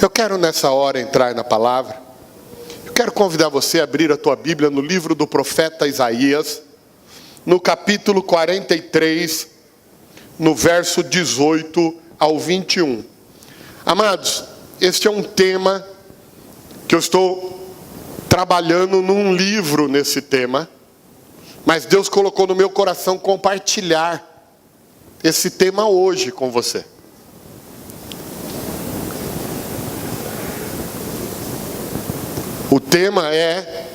Eu quero nessa hora entrar na palavra. Eu quero convidar você a abrir a tua Bíblia no livro do profeta Isaías, no capítulo 43, no verso 18 ao 21. Amados, este é um tema que eu estou trabalhando num livro nesse tema, mas Deus colocou no meu coração compartilhar esse tema hoje com você. O tema é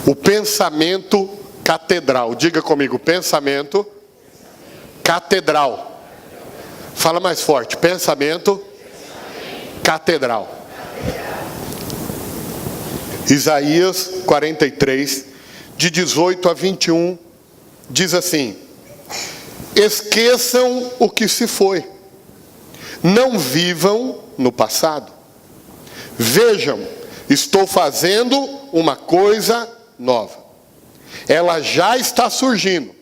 o pensamento catedral. Diga comigo, pensamento catedral. Fala mais forte, pensamento catedral. Isaías 43, de 18 a 21, diz assim: esqueçam o que se foi, não vivam no passado. Vejam, estou fazendo uma coisa nova. Ela já está surgindo.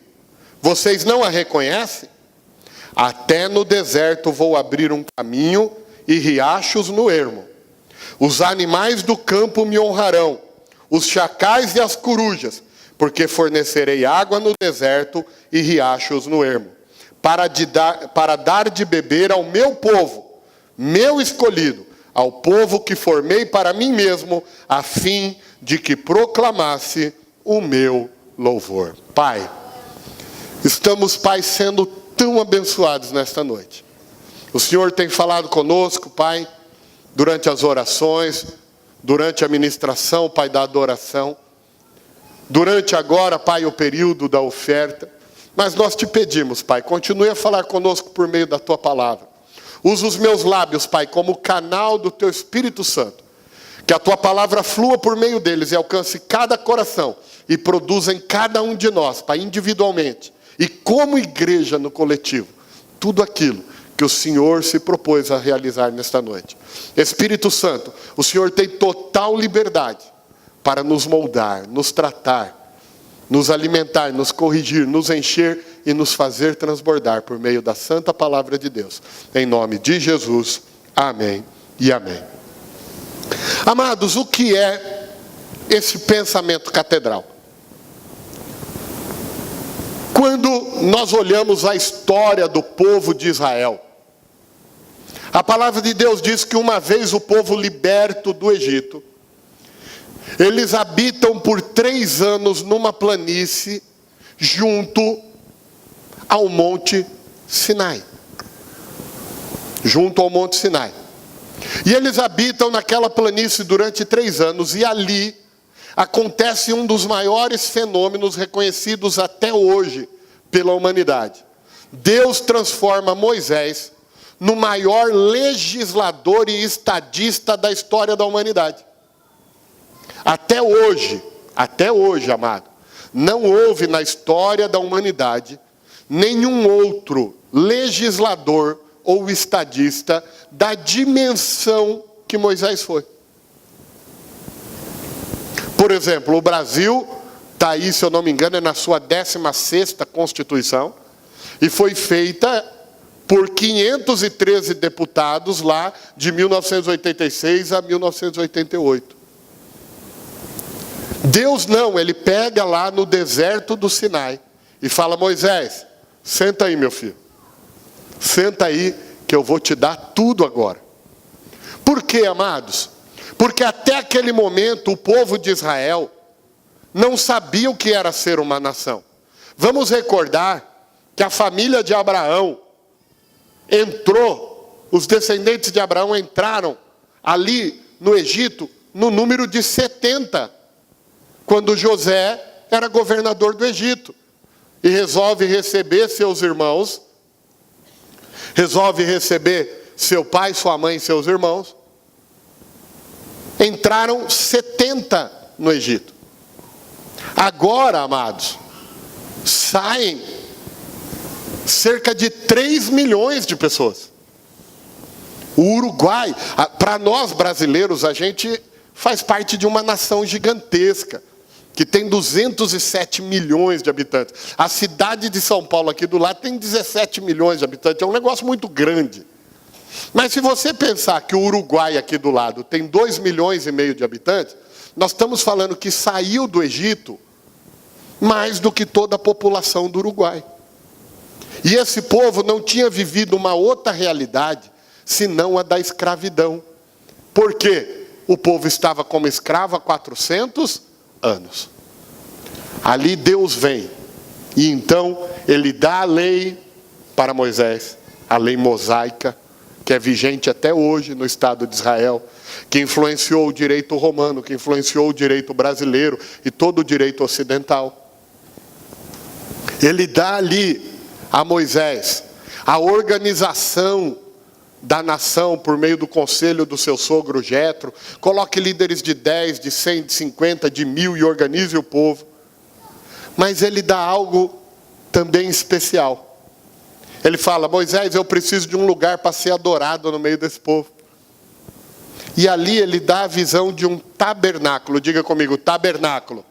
Vocês não a reconhecem? Até no deserto vou abrir um caminho e riachos no ermo. Os animais do campo me honrarão, os chacais e as corujas, porque fornecerei água no deserto e riachos no ermo, para dar de beber ao meu povo, meu escolhido, ao povo que formei para mim mesmo, a fim de que proclamasse o meu louvor. Pai, estamos, Pai, sendo tão abençoados nesta noite. O Senhor tem falado conosco, Pai, durante as orações, durante a ministração, Pai, da adoração, durante agora, Pai, o período da oferta. Mas nós te pedimos, Pai, continue a falar conosco por meio da Tua palavra. Usa os meus lábios, Pai, como canal do Teu Espírito Santo. Que a Tua palavra flua por meio deles e alcance cada coração e produza em cada um de nós, Pai, individualmente e como igreja no coletivo, tudo aquilo que o Senhor se propôs a realizar nesta noite. Espírito Santo, o Senhor tem total liberdade para nos moldar, nos tratar, nos alimentar, nos corrigir, nos encher e nos fazer transbordar por meio da santa palavra de Deus. Em nome de Jesus, amém e amém. Amados, o que é esse pensamento catedral? Quando nós olhamos a história do povo de Israel, a palavra de Deus diz que uma vez o povo liberto do Egito, eles habitam por 3 anos numa planície junto ao Monte Sinai. Junto ao Monte Sinai. E eles habitam naquela planície durante 3 anos e ali acontece um dos maiores fenômenos reconhecidos até hoje pela humanidade. Deus transforma Moisés no maior legislador e estadista da história da humanidade. Até hoje, amado, não houve na história da humanidade nenhum outro legislador ou estadista da dimensão que Moisés foi. Por exemplo, o Brasil está aí, se eu não me engano, é na sua 16ª Constituição, e foi feita por 513 deputados lá de 1986 a 1988. Deus não, ele pega lá no deserto do Sinai e fala: Moisés, senta aí, meu filho. Senta aí que eu vou te dar tudo agora. Por quê, amados? Porque até aquele momento o povo de Israel não sabia o que era ser uma nação. Vamos recordar que a família de Abraão entrou, os descendentes de Abraão entraram ali no Egito no número de 70, quando José era governador do Egito. E resolve receber seus irmãos, resolve receber seu pai, sua mãe e seus irmãos. Entraram 70 no Egito. Agora, amados, saem cerca de 3 milhões de pessoas. O Uruguai, para nós brasileiros, a gente faz parte de uma nação gigantesca, que tem 207 milhões de habitantes. A cidade de São Paulo, aqui do lado, tem 17 milhões de habitantes. É um negócio muito grande. Mas se você pensar que o Uruguai aqui do lado tem 2,5 milhões de habitantes, nós estamos falando que saiu do Egito mais do que toda a população do Uruguai. E esse povo não tinha vivido uma outra realidade, senão a da escravidão. Por quê? O povo estava como escravo há 400 anos. Ali Deus vem, e então Ele dá a lei para Moisés, a lei mosaica, que é vigente até hoje no Estado de Israel, que influenciou o direito romano, que influenciou o direito brasileiro e todo o direito ocidental. Ele dá ali a Moisés a organização da nação por meio do conselho do seu sogro Jetro. Coloque líderes de 10, de 100, de 50, de 1000 e organize o povo. Mas ele dá algo também especial. Ele fala: Moisés, eu preciso de um lugar para ser adorado no meio desse povo. E ali ele dá a visão de um tabernáculo. Diga comigo, tabernáculo.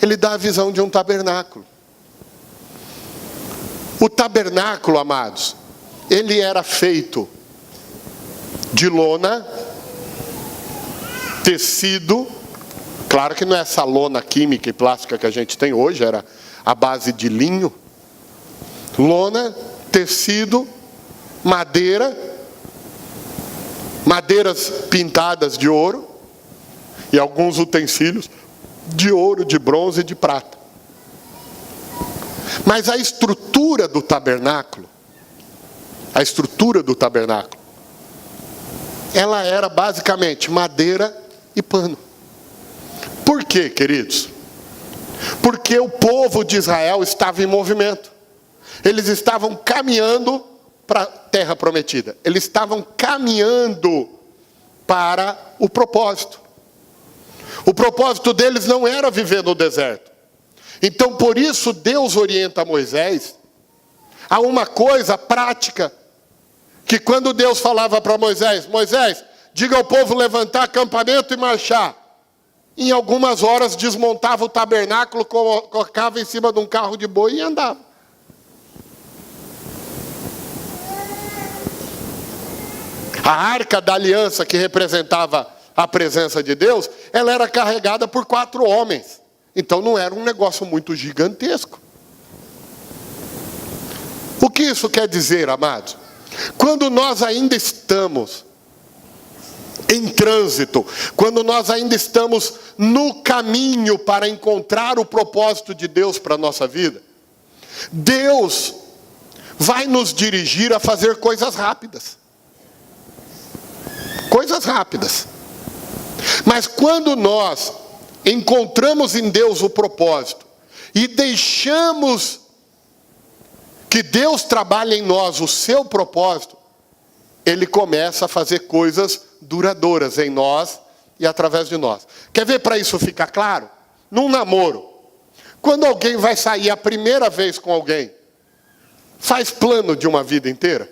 Ele dá a visão de um tabernáculo. O tabernáculo, amados, ele era feito de lona, tecido. Claro que não é essa lona química e plástica que a gente tem hoje, era a base de linho. Lona, tecido, madeiras pintadas de ouro e alguns utensílios de ouro, de bronze e de prata. Mas a estrutura do tabernáculo, ela era basicamente madeira e pano. Por quê, queridos? Porque o povo de Israel estava em movimento. Eles estavam caminhando para a terra prometida. Eles estavam caminhando para o propósito. O propósito deles não era viver no deserto. Então, por isso, Deus orienta Moisés a uma coisa prática. Que quando Deus falava para Moisés: Moisés, diga ao povo levantar acampamento e marchar. Em algumas horas desmontava o tabernáculo, colocava em cima de um carro de boi e andava. A arca da aliança, que representava a presença de Deus, ela era carregada por 4 homens. Então não era um negócio muito gigantesco. O que isso quer dizer, amados? Quando nós ainda estamos em trânsito, quando nós ainda estamos no caminho para encontrar o propósito de Deus para a nossa vida, Deus vai nos dirigir a fazer coisas rápidas. Coisas rápidas. Mas quando nós encontramos em Deus o propósito e deixamos que Deus trabalhe em nós o seu propósito, Ele começa a fazer coisas duradouras em nós e através de nós. Quer ver para isso ficar claro? Num namoro, quando alguém vai sair a primeira vez com alguém, faz plano de uma vida inteira?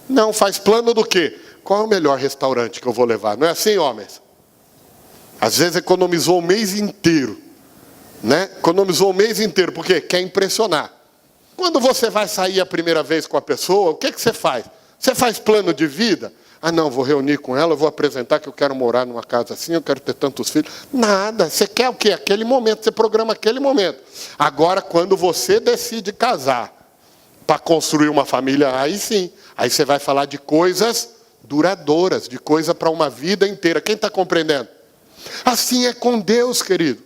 Não, faz plano do quê? Qual é o melhor restaurante que eu vou levar? Não é assim, homens? Às vezes economizou o mês inteiro, né? Economizou o mês inteiro, porque quer impressionar. Quando você vai sair a primeira vez com a pessoa, o que você faz? Você faz plano de vida? Ah, não, vou reunir com ela, vou apresentar que eu quero morar numa casa assim, eu quero ter tantos filhos. Nada, você quer o quê? Aquele momento, você programa aquele momento. Agora, quando você decide casar, para construir uma família, aí sim. Aí você vai falar de coisas duradouras, de coisa para uma vida inteira. Quem está compreendendo? Assim é com Deus, querido.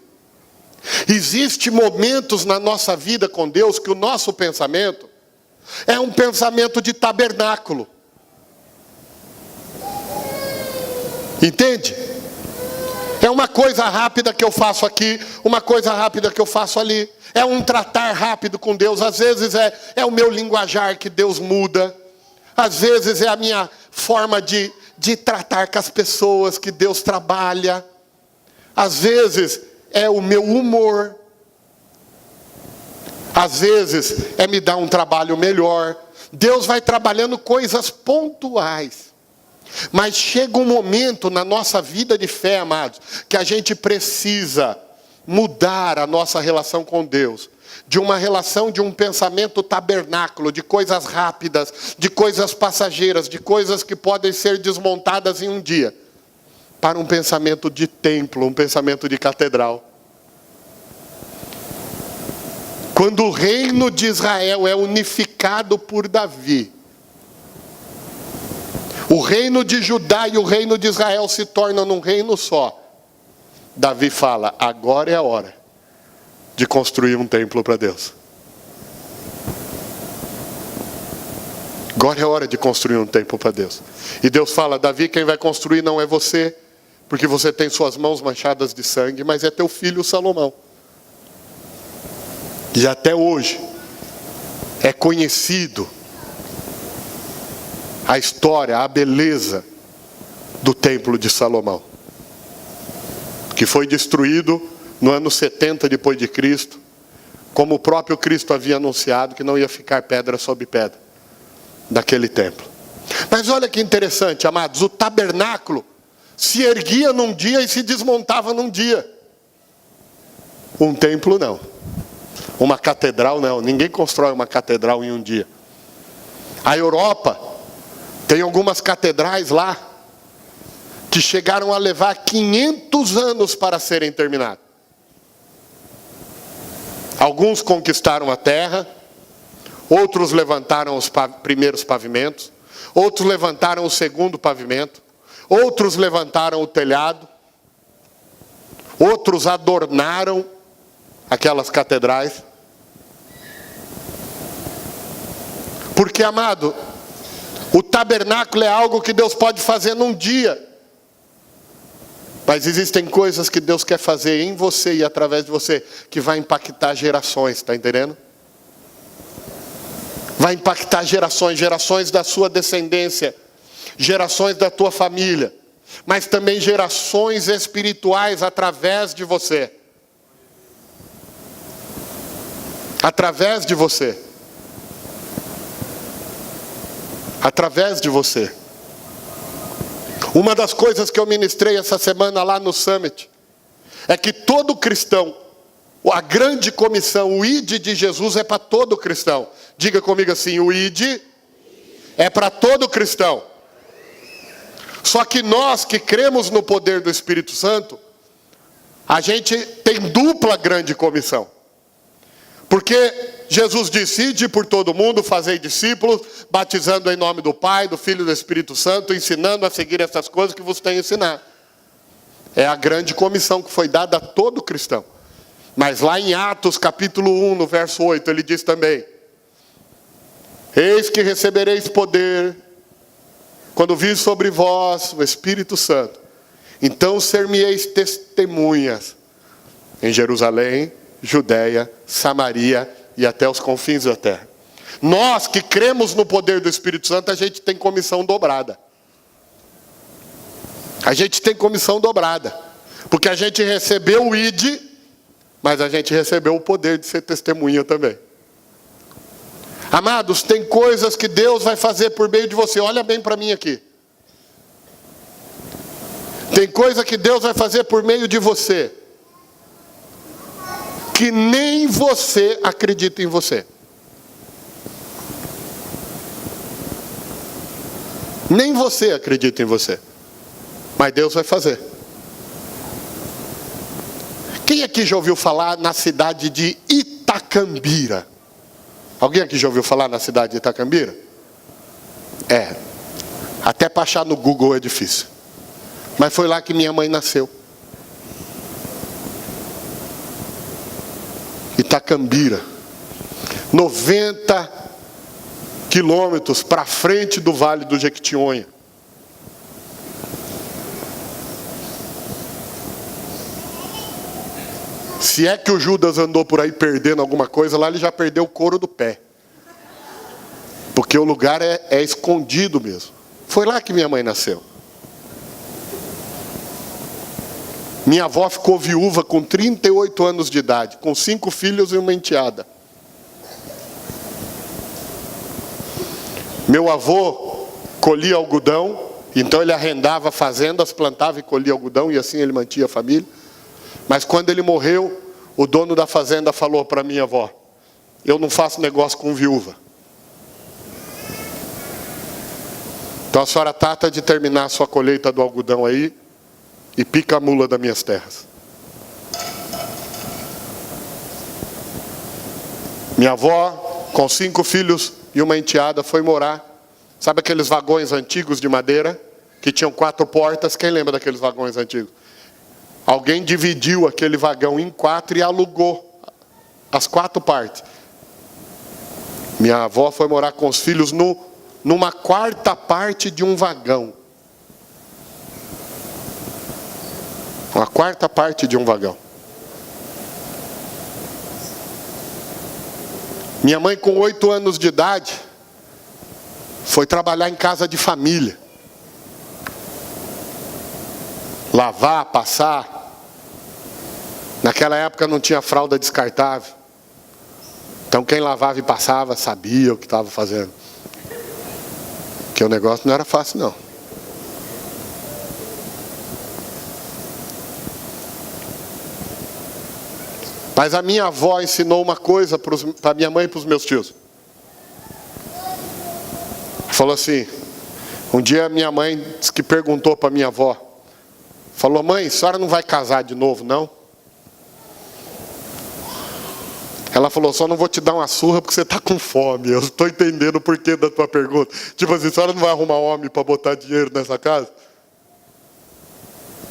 Existem momentos na nossa vida com Deus que o nosso pensamento é um pensamento de tabernáculo. Entende? É uma coisa rápida que eu faço aqui, uma coisa rápida que eu faço ali. É um tratar rápido com Deus. Às vezes é o meu linguajar que Deus muda. Às vezes é a minha forma de tratar com as pessoas que Deus trabalha. Às vezes é o meu humor. Às vezes é me dar um trabalho melhor. Deus vai trabalhando coisas pontuais. Mas chega um momento na nossa vida de fé, amados, que a gente precisa mudar a nossa relação com Deus. de uma relação, de um pensamento tabernáculo, de coisas rápidas, de coisas passageiras, de coisas que podem ser desmontadas em um dia, para um pensamento de templo, um pensamento de catedral. Quando o reino de Israel é unificado por Davi, o reino de Judá e o reino de Israel se tornam num reino só. Davi fala, agora é a hora de construir um templo para Deus. Agora é a hora de construir um templo para Deus. E Deus fala, Davi, quem vai construir não é você, porque você tem suas mãos manchadas de sangue, mas é teu filho Salomão. E até hoje é conhecido a história, a beleza do templo de Salomão, que foi destruído no ano 70 depois de Cristo, como o próprio Cristo havia anunciado que não ia ficar pedra sobre pedra daquele templo. Mas olha que interessante, amados, o tabernáculo se erguia num dia e se desmontava num dia. Um templo não. Uma catedral não. Ninguém constrói uma catedral em um dia. A Europa tem algumas catedrais lá que chegaram a levar 500 anos para serem terminadas. Alguns conquistaram a terra, outros levantaram os primeiros pavimentos, outros levantaram o segundo pavimento, outros levantaram o telhado, outros adornaram aquelas catedrais. Porque, amado, o tabernáculo é algo que Deus pode fazer num dia. Mas existem coisas que Deus quer fazer em você e através de você, que vai impactar gerações, está entendendo? Vai impactar gerações, gerações da sua descendência, gerações da tua família, mas também gerações espirituais através de você. Através de você. Através de você. Uma das coisas que eu ministrei essa semana lá no Summit é que todo cristão, a grande comissão, o ID de Jesus é para todo cristão. Diga comigo assim, o ID é para todo cristão. Só que nós que cremos no poder do Espírito Santo, a gente tem dupla grande comissão. Porque Jesus disse, ide por todo mundo, fazei discípulos, batizando em nome do Pai, do Filho e do Espírito Santo, ensinando a seguir essas coisas que vos tenho ensinado. É a grande comissão que foi dada a todo cristão. Mas lá em Atos capítulo 1, no verso 8, ele diz também, eis que recebereis poder, quando vir sobre vós o Espírito Santo, então ser-me-eis testemunhas em Jerusalém, Judeia, Samaria e até os confins da terra. Nós que cremos no poder do Espírito Santo, a gente tem comissão dobrada. A gente tem comissão dobrada. Porque a gente recebeu o ID, mas a gente recebeu o poder de ser testemunha também. Amados, tem coisas que Deus vai fazer por meio de você. Olha bem para mim aqui. Tem coisa que Deus vai fazer por meio de você, que nem você acredita em você. Nem você acredita em você. Mas Deus vai fazer. Quem aqui já ouviu falar na cidade de Itacambira? Alguém aqui já ouviu falar na cidade de Itacambira? É. Até para achar no Google é difícil. Mas foi lá que minha mãe nasceu. Itacambira, 90 quilômetros para frente do Vale do Jequitinhonha. Se é que o Judas andou por aí perdendo alguma coisa, lá ele já perdeu o couro do pé. Porque o lugar é escondido mesmo. Foi lá que minha mãe nasceu. Minha avó ficou viúva com 38 anos de idade, com 5 filhos e uma enteada. Meu avô colhia algodão, então ele arrendava fazendas, plantava e colhia algodão, e assim ele mantinha a família. Mas quando ele morreu, o dono da fazenda falou para minha avó, eu não faço negócio com viúva. Então a senhora trata de terminar a sua colheita do algodão aí e pica a mula das minhas terras. Minha avó, com 5 filhos e uma enteada, foi morar. Sabe aqueles vagões antigos de madeira? Que tinham 4 portas. Quem lembra daqueles vagões antigos? Alguém dividiu aquele vagão em 4 e alugou as 4 partes. Minha avó foi morar com os filhos numa 4ª parte de um vagão. Uma 4ª parte de um vagão. Minha mãe, com 8 anos de idade, foi trabalhar em casa de família. Lavar, passar. Naquela época não tinha fralda descartável. Então quem lavava e passava sabia o que estava fazendo. Porque o negócio não era fácil, não. Mas a minha avó ensinou uma coisa para minha mãe e para os meus tios. Falou assim, um dia minha mãe disse que perguntou para minha avó, falou, mãe, a senhora não vai casar de novo, não? Ela falou, só não vou te dar uma surra porque você está com fome. Eu estou entendendo o porquê da tua pergunta. Tipo assim, a senhora não vai arrumar homem para botar dinheiro nessa casa?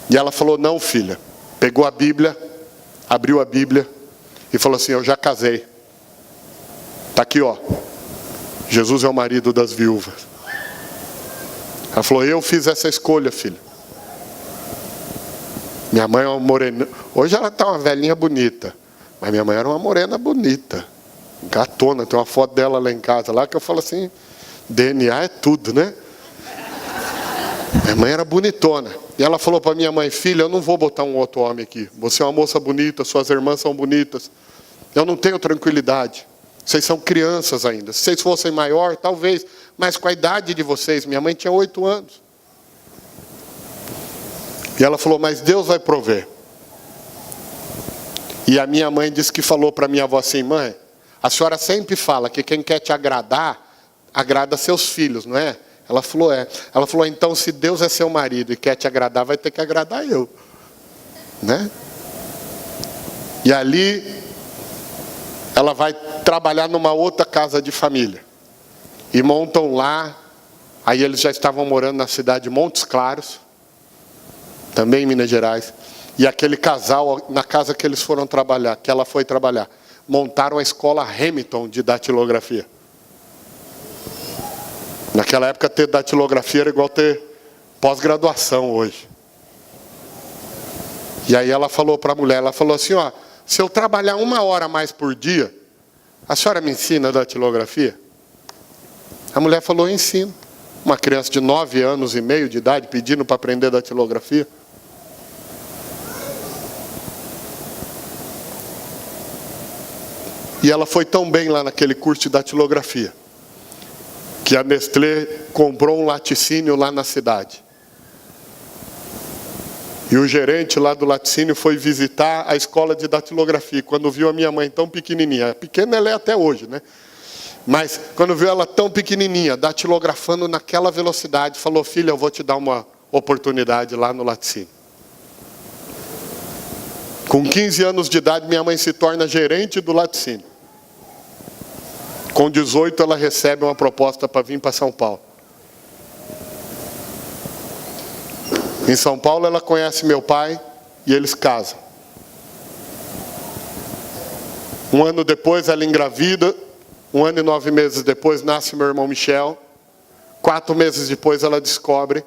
E ela falou, não, filha. Pegou a Bíblia, abriu a Bíblia e falou assim, eu já casei. Está aqui, ó. Jesus é o marido das viúvas. Ela falou, eu fiz essa escolha, filha. Minha mãe é uma morena. Hoje ela está uma velhinha bonita. Mas minha mãe era uma morena bonita. Gatona. Tem uma foto dela lá em casa, lá que eu falo assim, DNA é tudo, né? Minha mãe era bonitona. E ela falou para minha mãe, filha, eu não vou botar um outro homem aqui. Você é uma moça bonita, suas irmãs são bonitas. Eu não tenho tranquilidade. Vocês são crianças ainda. Se vocês fossem maior, talvez. Mas com a idade de vocês, minha mãe tinha 8 anos. E ela falou, mas Deus vai prover. E a minha mãe disse que falou para minha avó assim, mãe, a senhora sempre fala que quem quer te agradar, agrada seus filhos, não é? Ela falou, é. Ela falou, então se Deus é seu marido e quer te agradar, vai ter que agradar eu. Né? E ali, ela vai trabalhar numa outra casa de família. E montam lá, aí eles já estavam morando na cidade de Montes Claros, também em Minas Gerais. E aquele casal, na casa que eles foram trabalhar, que ela foi trabalhar, montaram a escola Hamilton de datilografia. Naquela época, ter datilografia era igual ter pós-graduação hoje. E aí ela falou para a mulher, ela falou assim, ó, se eu trabalhar 1 hora a mais por dia, a senhora me ensina datilografia? A mulher falou, ensino. Uma criança de 9 anos e meio de idade pedindo para aprender datilografia. E ela foi tão bem lá naquele curso de datilografia, que a Nestlé comprou um laticínio lá na cidade. E o gerente lá do laticínio foi visitar a escola de datilografia. Quando viu a minha mãe tão pequenininha, pequena ela é até hoje, né? Mas quando viu ela tão pequenininha, datilografando naquela velocidade, falou, filha, eu vou te dar uma oportunidade lá no laticínio. Com 15 anos de idade, minha mãe se torna gerente do laticínio. Com 18, ela recebe uma proposta para vir para São Paulo. Em São Paulo, ela conhece meu pai e eles casam. 1 ano depois, ela engravida. 1 ano e 9 meses depois, nasce meu irmão Michel. 4 meses depois, ela descobre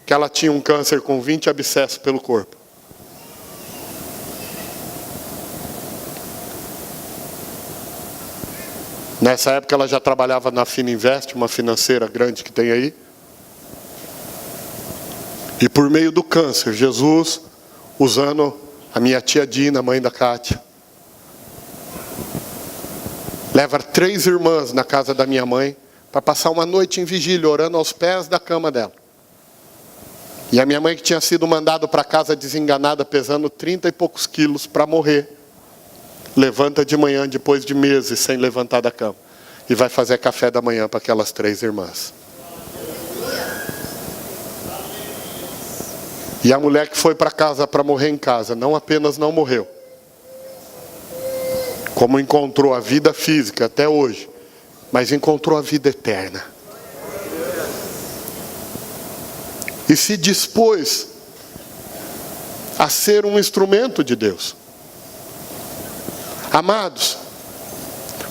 que ela tinha um câncer com 20 abscessos pelo corpo. Nessa época ela já trabalhava na Fininvest, uma financeira grande que tem aí. E por meio do câncer, Jesus, usando a minha tia Dina, mãe da Cátia, leva 3 irmãs na casa da minha mãe para passar uma noite em vigília, orando aos pés da cama dela. E a minha mãe, que tinha sido mandada para casa desenganada, pesando 30 e poucos quilos para morrer, levanta de manhã depois de meses sem levantar da cama e vai fazer café da manhã para aquelas 3 irmãs. E a mulher que foi para casa para morrer em casa, não apenas não morreu, como encontrou a vida física até hoje, mas encontrou a vida eterna. E se dispôs a ser um instrumento de Deus. Amados,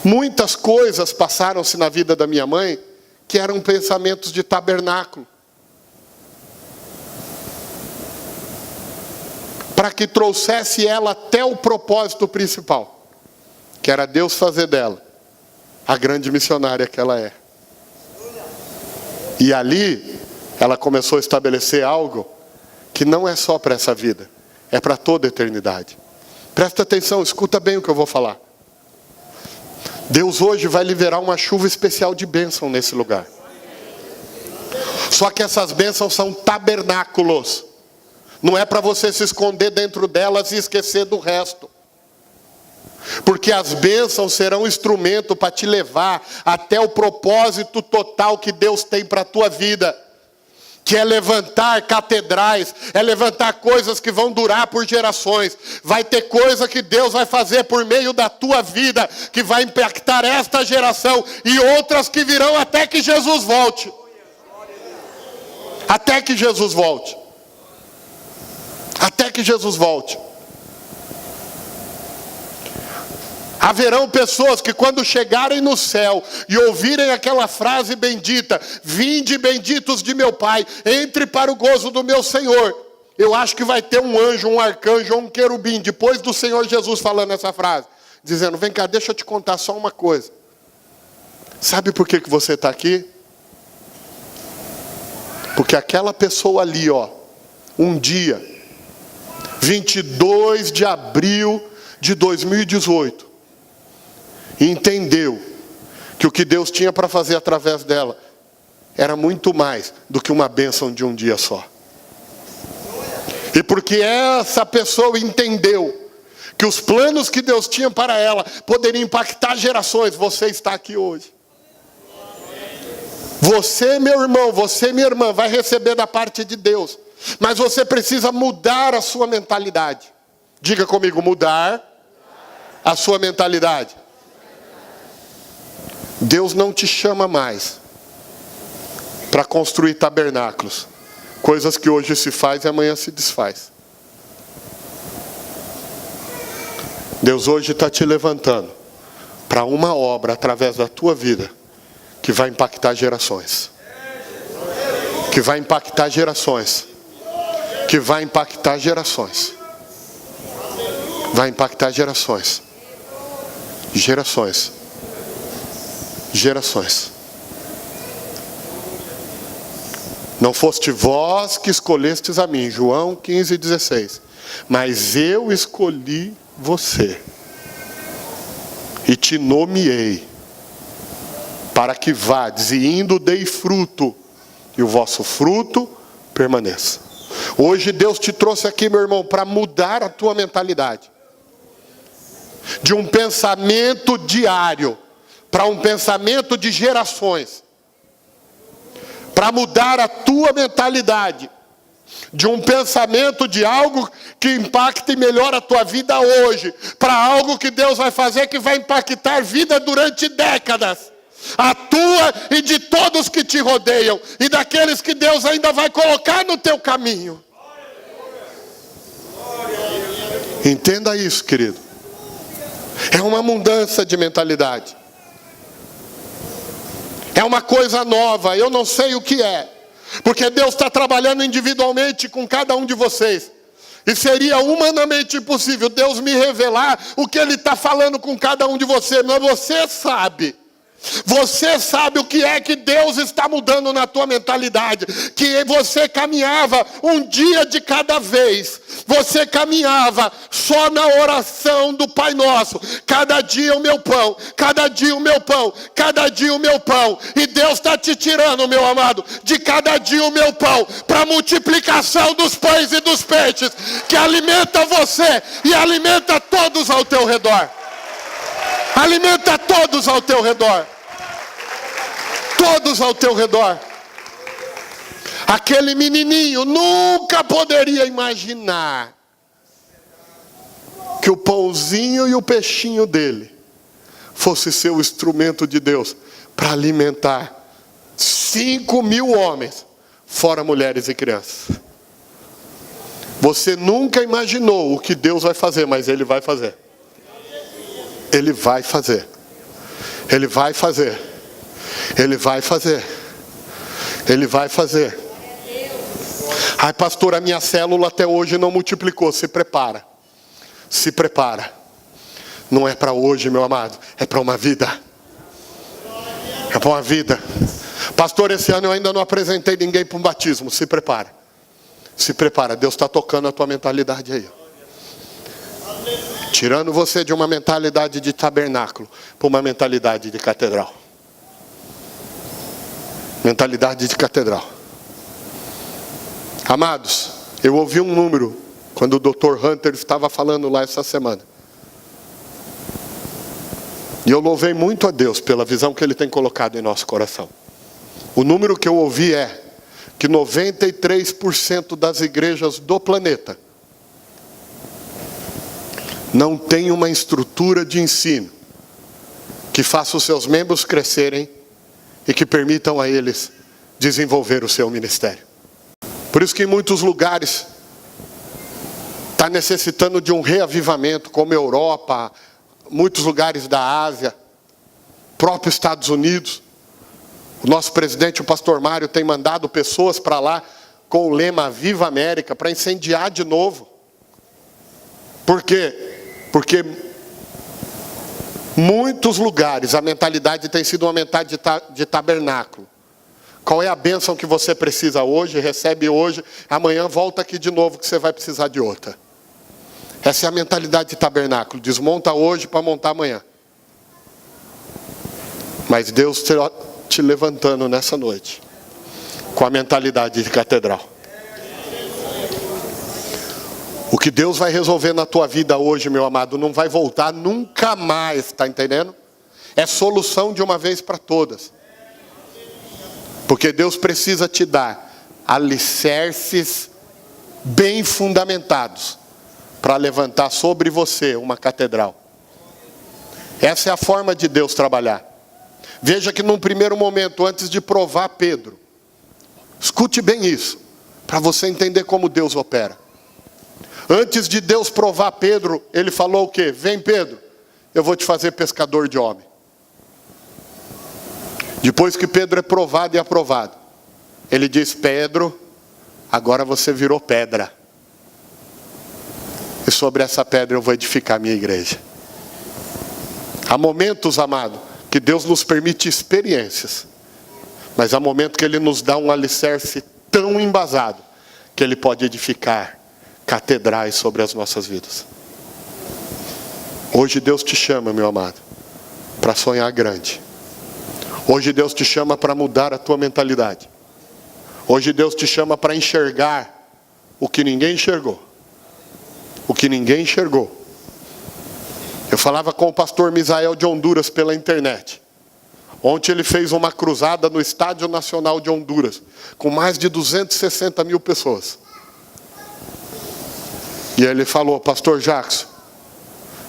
muitas coisas passaram-se na vida da minha mãe que eram pensamentos de tabernáculo, para que trouxesse ela até o propósito principal, que era Deus fazer dela a grande missionária que ela é. E ali ela começou a estabelecer algo que não é só para essa vida, é para toda a eternidade. Presta atenção, escuta bem o que eu vou falar. Deus hoje vai liberar uma chuva especial de bênção nesse lugar. Só que essas bênçãos são tabernáculos. Não é para você se esconder dentro delas e esquecer do resto. Porque as bênçãos serão instrumento para te levar até o propósito total que Deus tem para a tua vida. Que é levantar catedrais, é levantar coisas que vão durar por gerações. Vai ter coisa que Deus vai fazer por meio da tua vida, que vai impactar esta geração e outras que virão até que Jesus volte. Até que Jesus volte. Até que Jesus volte. Haverão pessoas que quando chegarem no céu e ouvirem aquela frase bendita, vinde benditos de meu Pai, entre para o gozo do meu Senhor. Eu acho que vai ter um anjo, um arcanjo ou um querubim, depois do Senhor Jesus falando essa frase, dizendo, vem cá, deixa eu te contar só uma coisa. Sabe por que você está aqui? Porque aquela pessoa ali, um dia, 22 de abril de 2018, entendeu que o que Deus tinha para fazer através dela era muito mais do que uma bênção de um dia só. E porque essa pessoa entendeu que os planos que Deus tinha para ela poderiam impactar gerações, você está aqui hoje. Você, meu irmão, você, minha irmã, vai receber da parte de Deus. Mas você precisa mudar a sua mentalidade. Diga comigo, mudar a sua mentalidade. Deus não te chama mais para construir tabernáculos. Coisas que hoje se faz e amanhã se desfaz. Deus hoje está te levantando para uma obra através da tua vida que vai impactar gerações. Que vai impactar gerações. Que vai impactar gerações. Vai impactar gerações. Gerações. Gerações. Não foste vós que escolhestes a mim, João 15:16. Mas eu escolhi você. E te nomeei. Para que vades e indo dei fruto. E o vosso fruto permaneça. Hoje Deus te trouxe aqui, meu irmão, para mudar a tua mentalidade. De um pensamento diário para um pensamento de gerações. Para mudar a tua mentalidade. De um pensamento de algo que impacta e melhora a tua vida hoje. Para algo que Deus vai fazer que vai impactar vida durante décadas. A tua e de todos que te rodeiam. E daqueles que Deus ainda vai colocar no teu caminho. Entenda isso, querido. É uma mudança de mentalidade. É uma coisa nova, eu não sei o que é. Porque Deus está trabalhando individualmente com cada um de vocês. E seria humanamente impossível Deus me revelar o que Ele está falando com cada um de vocês. Mas você sabe. Você sabe o que é que Deus está mudando na tua mentalidade. Que você caminhava um dia de cada vez. Você caminhava só na oração do Pai Nosso. Cada dia o meu pão, cada dia o meu pão, cada dia o meu pão. E Deus está te tirando, meu amado, de cada dia o meu pão, para a multiplicação dos pães e dos peixes, que alimenta você e alimenta todos ao teu redor. Alimenta todos ao teu redor. Todos ao teu redor. Aquele menininho nunca poderia imaginar que o pãozinho e o peixinho dele fosse ser o instrumento de Deus para alimentar 5.000 homens, fora mulheres e crianças. Você nunca imaginou o que Deus vai fazer, mas Ele vai fazer. Ele vai fazer. Ele vai fazer. Ele vai fazer. Ele vai fazer. Ai, pastor, a minha célula até hoje não multiplicou. Se prepara. Se prepara. Não é para hoje, meu amado. É para uma vida. É para uma vida. Pastor, esse ano eu ainda não apresentei ninguém para um batismo. Se prepara. Se prepara. Deus está tocando a tua mentalidade aí. Tirando você de uma mentalidade de tabernáculo para uma mentalidade de catedral. Mentalidade de catedral. Amados, eu ouvi um número quando o Dr. Hunter estava falando lá essa semana. E eu louvei muito a Deus pela visão que Ele tem colocado em nosso coração. O número que eu ouvi é que 93% das igrejas do planeta não tem uma estrutura de ensino que faça os seus membros crescerem e que permitam a eles desenvolver o seu ministério. Por isso que em muitos lugares está necessitando de um reavivamento, como Europa, muitos lugares da Ásia, próprio Estados Unidos. O nosso presidente, o pastor Mário, tem mandado pessoas para lá com o lema Viva América, para incendiar de novo. Por quê? Porque muitos lugares a mentalidade tem sido uma mentalidade de tabernáculo. Qual é a bênção que você precisa hoje, recebe hoje, amanhã volta aqui de novo que você vai precisar de outra. Essa é a mentalidade de tabernáculo, desmonta hoje para montar amanhã. Mas Deus está te levantando nessa noite, com a mentalidade de catedral. O que Deus vai resolver na tua vida hoje, meu amado, não vai voltar nunca mais, está entendendo? É solução de uma vez para todas. Porque Deus precisa te dar alicerces bem fundamentados para levantar sobre você uma catedral. Essa é a forma de Deus trabalhar. Veja que num primeiro momento, antes de provar Pedro, escute bem isso, para você entender como Deus opera. Antes de Deus provar Pedro, Ele falou o quê? Vem, Pedro, eu vou te fazer pescador de homem. Depois que Pedro é provado e aprovado, Ele diz, Pedro, agora você virou pedra. E sobre essa pedra eu vou edificar a minha igreja. Há momentos, amado, que Deus nos permite experiências. Mas há momentos que Ele nos dá um alicerce tão embasado, que Ele pode edificar catedrais sobre as nossas vidas. Hoje Deus te chama, meu amado, para sonhar grande. Hoje Deus te chama para mudar a tua mentalidade. Hoje Deus te chama para enxergar o que ninguém enxergou. O que ninguém enxergou. Eu falava com o pastor Misael de Honduras pela internet. Ontem ele fez uma cruzada no Estádio Nacional de Honduras, com mais de 260 mil pessoas. E ele falou, pastor Jackson,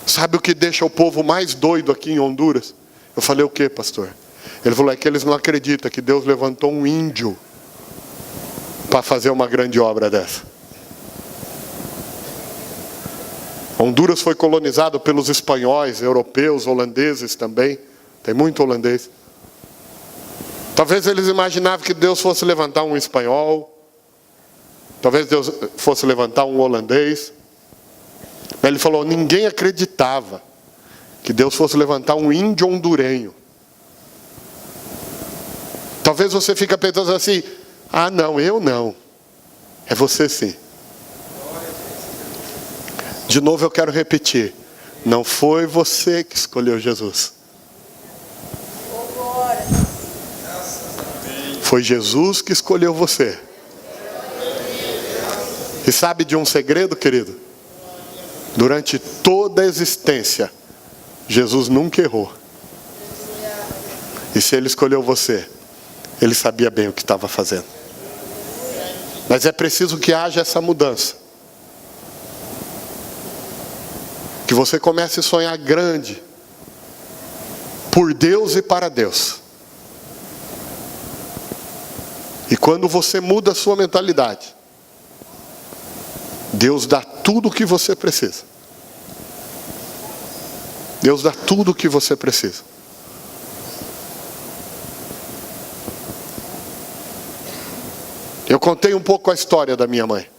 sabe o que deixa o povo mais doido aqui em Honduras? Eu falei, o que, pastor? Ele falou, é que eles não acreditam que Deus levantou um índio para fazer uma grande obra dessa. Honduras foi colonizado pelos espanhóis, europeus, holandeses também. Tem muito holandês. Talvez eles imaginavam que Deus fosse levantar um espanhol. Talvez Deus fosse levantar um holandês. Mas ele falou, ninguém acreditava que Deus fosse levantar um índio hondurenho. Talvez você fique pensando assim, ah não, eu não. É você sim. De novo eu quero repetir, não foi você que escolheu Jesus. Foi Jesus que escolheu você. E sabe de um segredo, querido? Durante toda a existência, Jesus nunca errou. E se Ele escolheu você, Ele sabia bem o que estava fazendo. Mas é preciso que haja essa mudança. Que você comece a sonhar grande. Por Deus e para Deus. E quando você muda a sua mentalidade, Deus dá tudo o que você precisa. Deus dá tudo o que você precisa. Eu contei um pouco a história da minha mãe.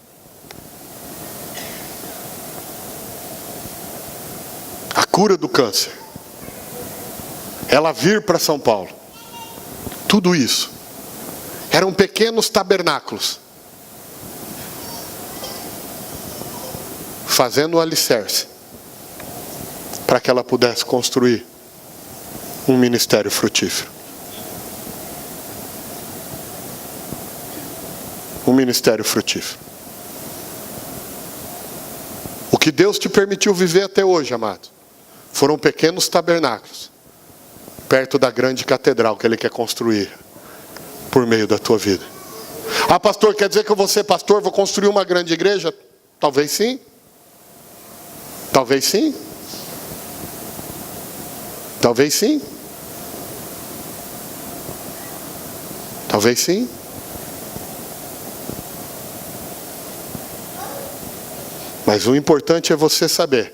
A cura do câncer. Ela vir para São Paulo. Tudo isso. Eram pequenos tabernáculos. Fazendo o alicerce. Para que ela pudesse construir um ministério frutífero. Um ministério frutífero. O que Deus te permitiu viver até hoje, amado, foram pequenos tabernáculos, perto da grande catedral que Ele quer construir, por meio da tua vida. Ah, pastor, quer dizer que eu vou ser pastor, vou construir uma grande igreja? Talvez sim. Talvez sim. Talvez sim. Talvez sim. Mas o importante é você saber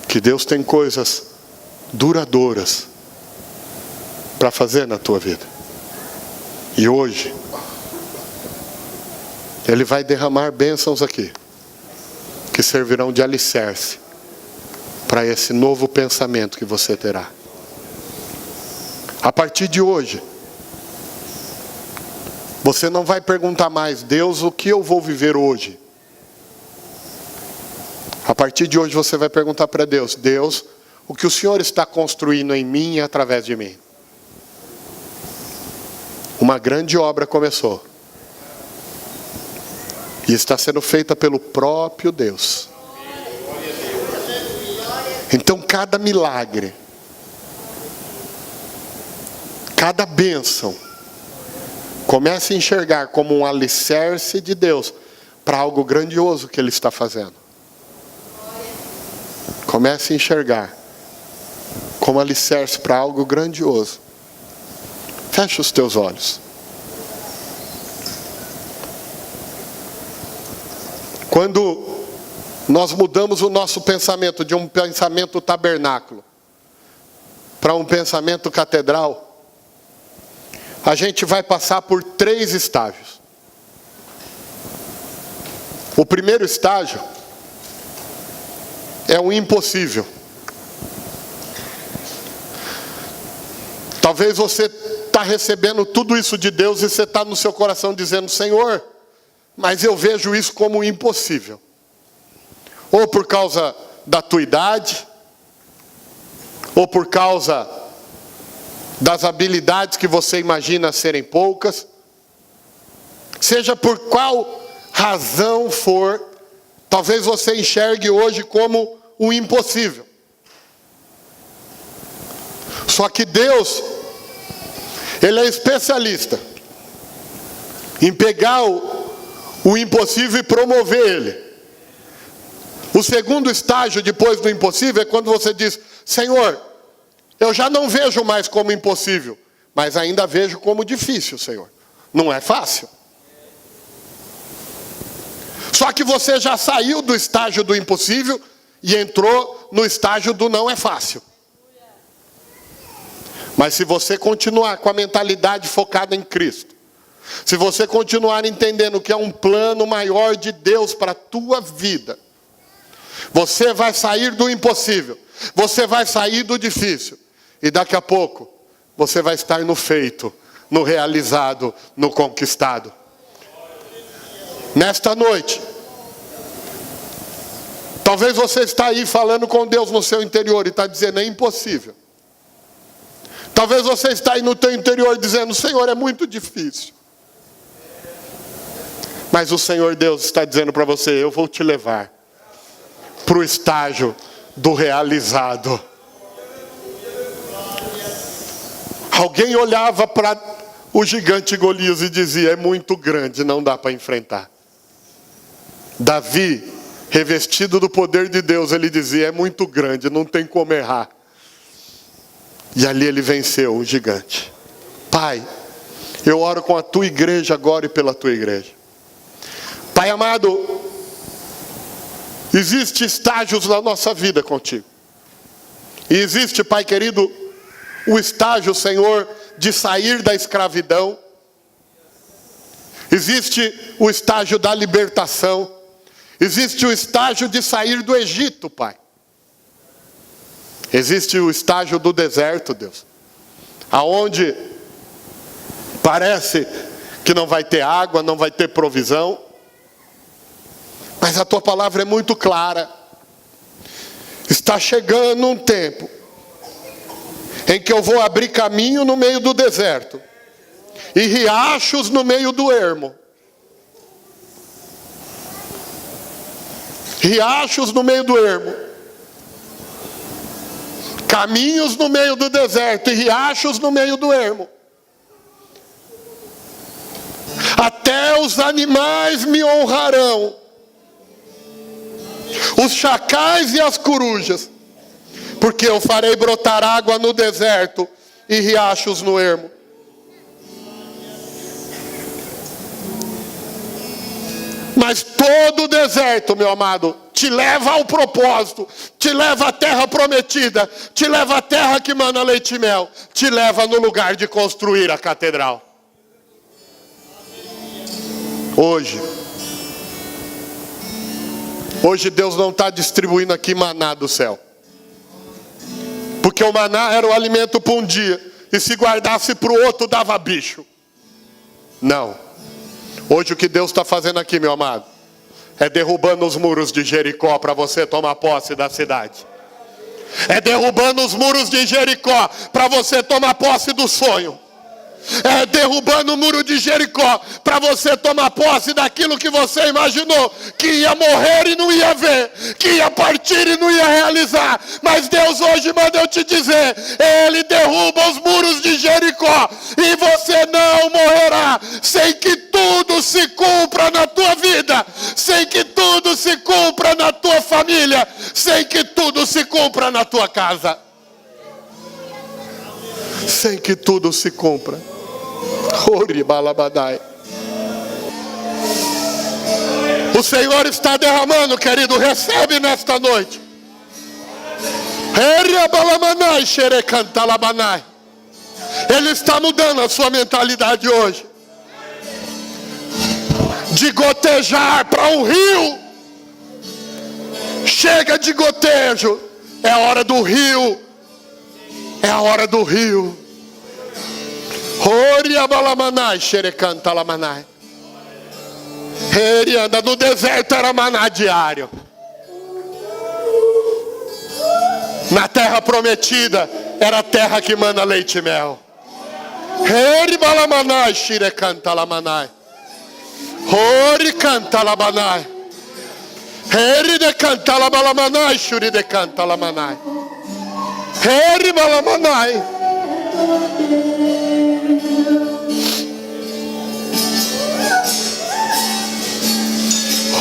que Deus tem coisas duradouras para fazer na tua vida. E hoje Ele vai derramar bênçãos aqui, que servirão de alicerce para esse novo pensamento que você terá. A partir de hoje, você não vai perguntar mais: Deus, o que eu vou viver hoje? A partir de hoje você vai perguntar para Deus: Deus, o que o Senhor está construindo em mim e através de mim? Uma grande obra começou. E está sendo feita pelo próprio Deus. Então cada milagre, cada bênção, comece a enxergar como um alicerce de Deus para algo grandioso que Ele está fazendo. Comece a enxergar como alicerce para algo grandioso. Feche os teus olhos. Quando nós mudamos o nosso pensamento de um pensamento tabernáculo para um pensamento catedral, a gente vai passar por 3 estágios. O primeiro estágio é o impossível. Talvez você está recebendo tudo isso de Deus e você está no seu coração dizendo: Senhor, mas eu vejo isso como impossível. Ou por causa da tua idade, ou por causa das habilidades que você imagina serem poucas. Seja por qual razão for, talvez você enxergue hoje como o impossível. Só que Deus, Ele é especialista em pegar o impossível e promover ele. O segundo estágio depois do impossível é quando você diz: Senhor, eu já não vejo mais como impossível, mas ainda vejo como difícil, Senhor. Não é fácil. Só que você já saiu do estágio do impossível e entrou no estágio do não é fácil. Mas se você continuar com a mentalidade focada em Cristo, se você continuar entendendo que é um plano maior de Deus para a tua vida, você vai sair do impossível, você vai sair do difícil, e daqui a pouco você vai estar no feito, no realizado, no conquistado. Nesta noite, talvez você está aí falando com Deus no seu interior e está dizendo: é impossível. Talvez você está aí no teu interior dizendo: Senhor, é muito difícil. Mas o Senhor Deus está dizendo para você: eu vou te levar para o estágio do realizado. Alguém olhava para o gigante Golias e dizia: é muito grande, não dá para enfrentar. Davi, revestido do poder de Deus, ele dizia: é muito grande, não tem como errar. E ali ele venceu o gigante. Pai, eu oro com a tua igreja agora e pela tua igreja. Pai amado, existem estágios na nossa vida contigo. E existe, Pai querido, o estágio, Senhor, de sair da escravidão. Existe o estágio da libertação. Existe o estágio de sair do Egito, Pai. Existe o estágio do deserto, Deus, aonde parece que não vai ter água, não vai ter provisão. Mas a tua palavra é muito clara. Está chegando um tempo em que eu vou abrir caminho no meio do deserto e riachos no meio do ermo. Riachos no meio do ermo. Caminhos no meio do deserto e riachos no meio do ermo. Até os animais me honrarão. Os chacais e as corujas. Porque eu farei brotar água no deserto e riachos no ermo. Mas todo o deserto, meu amado, te leva ao propósito, te leva à terra prometida, te leva à terra que mana leite e mel, te leva no lugar de construir a catedral. Hoje Deus não está distribuindo aqui maná do céu. Porque o maná era o alimento para um dia, e se guardasse para o outro dava bicho. Não. Hoje o que Deus está fazendo aqui, meu amado, é derrubando os muros de Jericó para você tomar posse da cidade. É derrubando os muros de Jericó para você tomar posse do sonho. É derrubando o muro de Jericó para você tomar posse daquilo que você imaginou que ia morrer e não ia ver, que ia partir e não ia realizar. Mas Deus hoje manda eu te dizer: Ele derruba os muros de Jericó e você não morrerá sem que tudo se cumpra na tua vida, sem que tudo se cumpra na tua família, sem que tudo se cumpra na tua casa, sem que tudo se cumpra. O Senhor está derramando, querido, recebe nesta noite. Ele está mudando a sua mentalidade hoje, de gotejar para um rio. Chega de gotejo, é a hora do rio. É a hora do rio. No deserto era maná diário. Na terra prometida era a terra que mana leite e mel.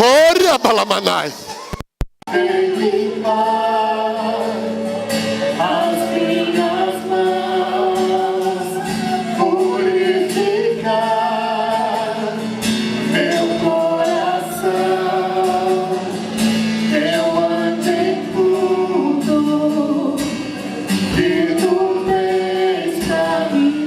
Ora balamanai. As minhas mãos purificar meu coração, eu ando em tudo que tu tens pra mim.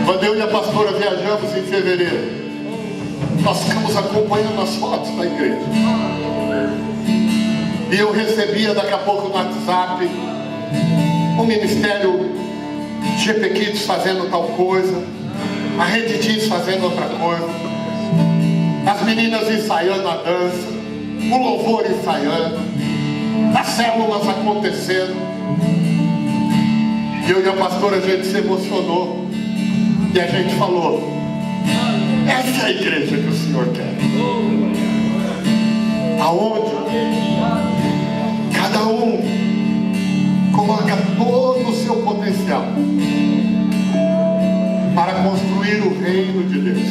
Quando eu e a pastora viajamos em fevereiro, nós ficamos acompanhando as fotos da igreja. E eu recebia daqui a pouco no WhatsApp o ministério GP Kids fazendo tal coisa, a Rede Teens fazendo outra coisa, as meninas ensaiando a dança, o louvor ensaiando, as células acontecendo. E eu e a pastora, a gente se emocionou. E a gente falou: essa é a igreja que o Senhor quer. Aonde cada um coloca todo o seu potencial para construir o reino de Deus.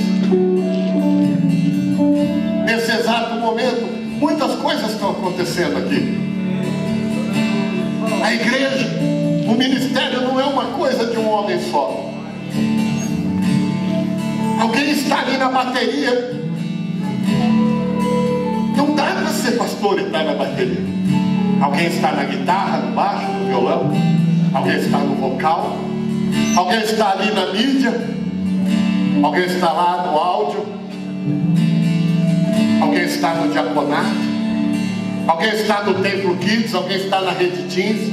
Nesse exato momento, muitas coisas estão acontecendo aqui. A igreja, o ministério não é uma coisa de um homem só. Alguém está ali na bateria. Não dá para ser pastor e estar na bateria. Alguém está na guitarra, no baixo, no violão. Alguém está no vocal. Alguém está ali na mídia. Alguém está lá no áudio. Alguém está no diaconato. Alguém está no Templo Kids. Alguém está na Rede Teens.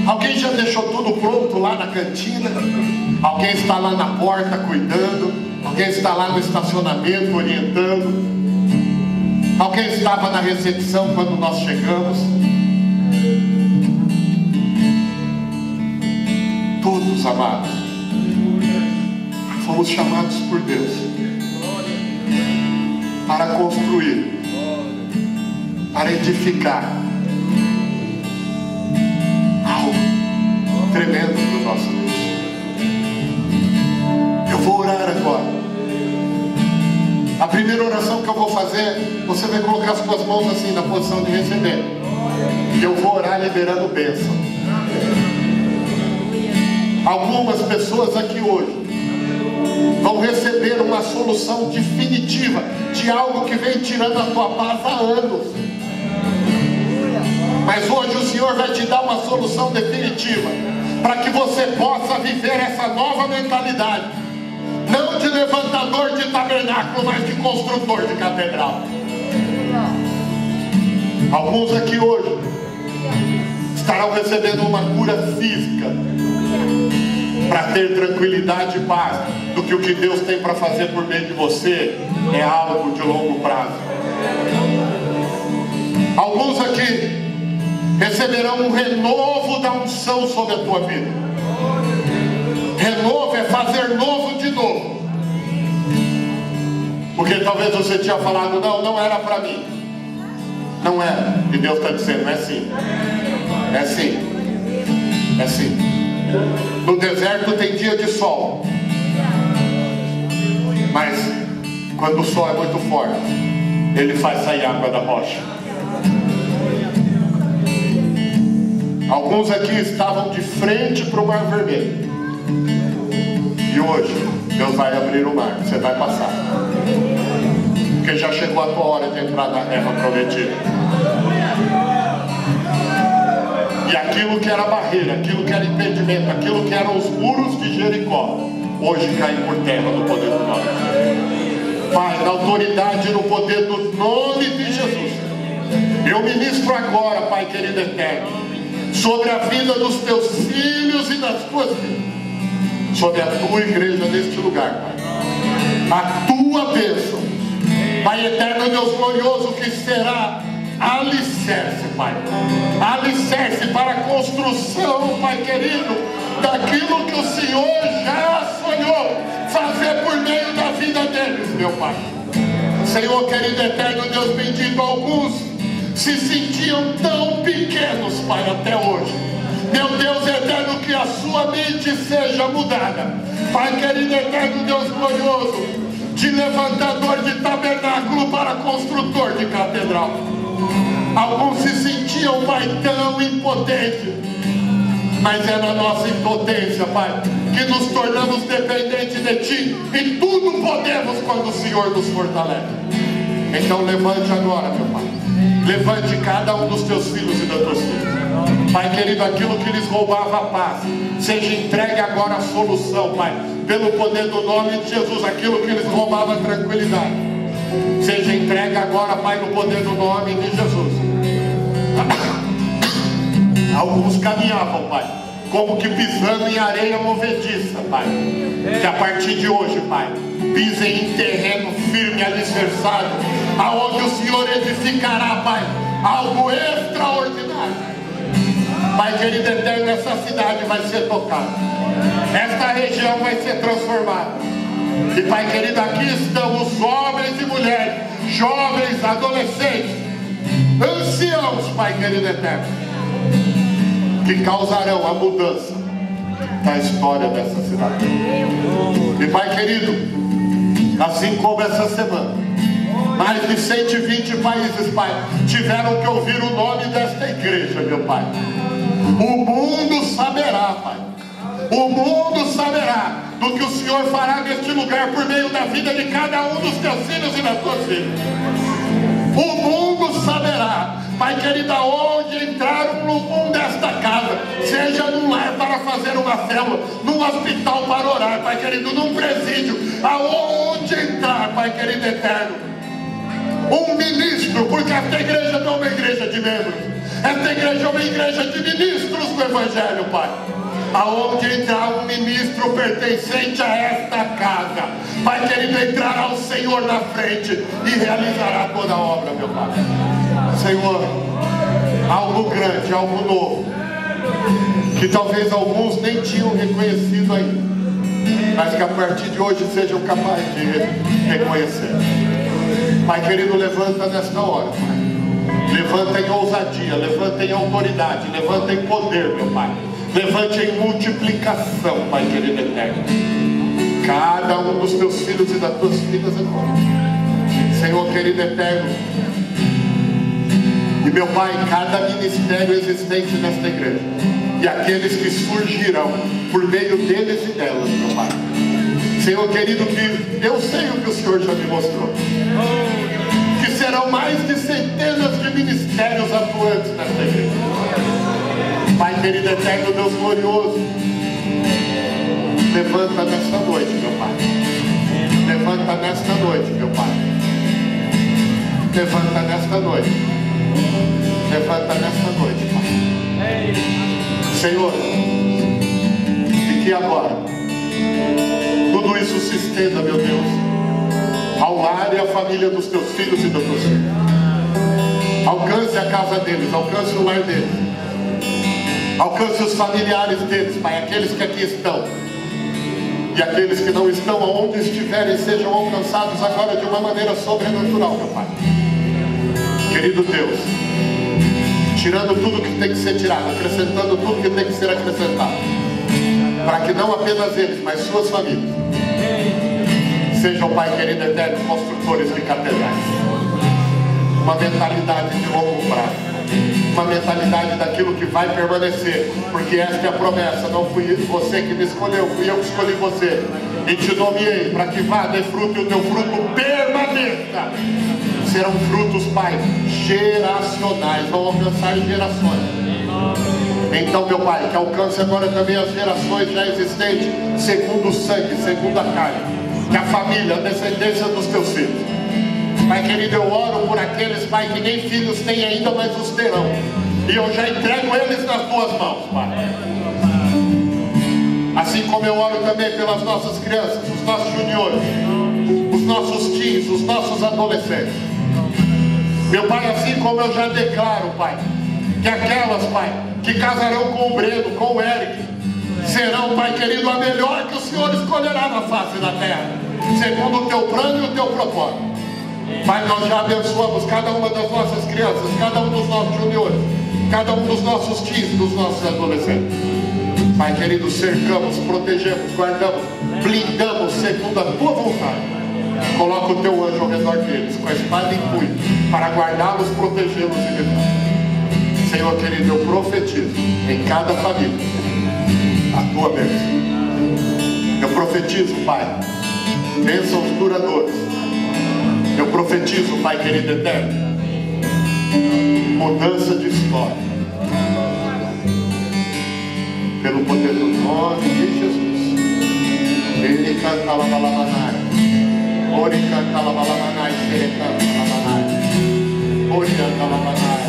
Alguém já deixou tudo pronto lá na cantina. Alguém está lá na porta cuidando. Alguém está lá no estacionamento orientando. Alguém estava na recepção quando nós chegamos. Todos, amados, fomos chamados por Deus para construir, para edificar algo tremendo para o nosso Deus. Eu vou orar agora. A primeira oração que eu vou fazer, você vai colocar as suas mãos assim na posição de receber. E eu vou orar liberando bênção. Algumas pessoas aqui hoje vão receber uma solução definitiva de algo que vem tirando a tua paz há anos. Mas hoje o Senhor vai te dar uma solução definitiva, para que você possa viver essa nova mentalidade, não de levantador de tabernáculo, mas de construtor de catedral. Alguns aqui hoje estarão recebendo uma cura física, para ter tranquilidade e paz, do que o que Deus tem para fazer por meio de você é algo de longo prazo. Alguns aqui receberão um renovo da unção sobre a tua vida. Renovo é fazer novo de novo. Porque talvez você tinha falado, não era para mim. Não era. E Deus está dizendo, é sim. É sim. É sim. No deserto tem dia de sol. Mas quando o sol é muito forte, ele faz sair água da rocha. Alguns aqui estavam de frente para o Mar Vermelho. E hoje, Deus vai abrir o mar. Você vai passar. Porque já chegou a tua hora de entrar na terra prometida. E aquilo que era barreira, aquilo que era impedimento, aquilo que eram os muros de Jericó, hoje cai por terra no poder do nome de Jesus. Pai, na autoridade e no poder do nome de Jesus, eu ministro agora, Pai querido eterno, sobre a vida dos teus filhos e das tuas filhas, sobre a tua igreja neste lugar, Pai. A tua bênção, Pai eterno, Deus glorioso, que será alicerce, Pai. Alicerce para a construção, Pai querido, daquilo que o Senhor já sonhou fazer por meio da vida deles, meu Pai. Senhor querido eterno, Deus bendito, alguns se sentiam tão pequenos, Pai, até hoje. Meu Deus eterno, que a sua mente seja mudada, Pai querido eterno, Deus glorioso, de levantador de tabernáculo para construtor de catedral. Alguns se sentiam, Pai, tão impotentes, mas é na nossa impotência, Pai, que nos tornamos dependentes de Ti, e tudo podemos quando o Senhor nos fortalece. Então levante agora, meu Pai, levante cada um dos teus filhos e das tuas filhas, Pai querido, aquilo que lhes roubava a paz, seja entregue agora a solução, Pai, pelo poder do nome de Jesus. Aquilo que lhes roubava a tranquilidade, seja entregue agora, Pai, no poder do nome de Jesus. Alguns caminhavam, Pai, como que pisando em areia movediça, Pai, que a partir de hoje, Pai, pisem em terreno firme, alicerçado, aonde o Senhor edificará, Pai, algo extraordinário. Pai querido eterno, essa cidade vai ser tocada, esta região vai ser transformada. E Pai querido, aqui estão os homens e mulheres, jovens, adolescentes, anciãos, Pai querido eterno, que causarão a mudança da história dessa cidade. E Pai querido, assim como essa semana, mais de 120 países, Pai, tiveram que ouvir o nome desta igreja, meu Pai. O mundo saberá, Pai. O mundo saberá do que o Senhor fará neste lugar por meio da vida de cada um dos teus filhos e das tuas filhas. O mundo saberá, Pai querido, aonde entrar um desta casa, seja num lar para fazer uma célula, num hospital para orar, Pai querido, num presídio, aonde entrar, Pai querido eterno, um ministro, porque esta igreja não é uma igreja de membros, esta igreja é uma igreja de ministros do Evangelho, Pai. Aonde entrar um ministro pertencente a esta casa, Pai querido, entrará o Senhor na frente e realizará toda a obra, meu Pai. Senhor, algo grande, algo novo, que talvez alguns nem tinham reconhecido ainda, mas que a partir de hoje sejam capazes de reconhecer. Pai querido, levanta nesta hora, Pai. Levanta em ousadia, levanta em autoridade, levanta em poder, meu Pai. Levante em multiplicação, Pai querido eterno, cada um dos teus filhos e das tuas filhas agora. Senhor querido eterno, e meu Pai, cada ministério existente nesta igreja, e aqueles que surgirão por meio deles e delas, meu Pai, Senhor querido, que eu sei o que o Senhor já me mostrou, que serão mais de centenas de ministérios atuantes nesta igreja. Pai querido, eterno Deus glorioso, levanta nesta noite, meu Pai. Levanta nesta noite, meu Pai. Levanta nesta noite. Levanta nesta noite, Pai. Senhor, e que agora tudo isso se estenda, meu Deus, ao lar e à família dos teus filhos e dos teus filhos. Alcance a casa deles, alcance o lar deles, alcance os familiares deles, Pai, aqueles que aqui estão e aqueles que não estão, aonde estiverem, sejam alcançados agora de uma maneira sobrenatural, meu Pai. Querido Deus, tirando tudo que tem que ser tirado, acrescentando tudo que tem que ser acrescentado, para que não apenas eles, mas suas famílias sejam, Pai querido eterno, construtores de catedrais. Uma mentalidade de longo prazo, uma mentalidade daquilo que vai permanecer, porque esta é a promessa. Não fui você que me escolheu, fui eu que escolhi você e te nomeei para que vá, dê fruto e o teu fruto permaneça. Serão frutos, Pai, geracionais, vão alcançar gerações. Então, meu Pai, que alcance agora também as gerações já existentes, segundo o sangue, segundo a carne, que a família, a descendência dos teus filhos. Pai querido, eu oro por aqueles, Pai, que nem filhos têm ainda, mas os terão. E eu já entrego eles nas tuas mãos, Pai. Assim como eu oro também pelas nossas crianças, os nossos juniores, os nossos teens, os nossos adolescentes. Meu Pai, assim como eu já declaro, Pai, que aquelas, Pai, que casarão com o Breno, com o Eric, serão, Pai querido, a melhor que o Senhor escolherá na face da terra, segundo o teu plano e o teu propósito. Pai, nós já abençoamos cada uma das nossas crianças, cada um dos nossos juniores, cada um dos nossos teens, dos nossos adolescentes. Pai querido, cercamos, protegemos, guardamos, blindamos segundo a tua vontade. Coloca o teu anjo ao redor deles, com a espada em punho, para guardá-los, protegê-los e livrar. Senhor querido, eu profetizo em cada família a tua bênção. Eu profetizo, Pai, bênçãos duradouras. Eu profetizo, Pai querido eterno, mudança de história, pelo poder do nome de Jesus. Ele canta la balamanai, ori canta la balamanai, ele canta la balamanai, ori canta la balamanai.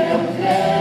Eu creio.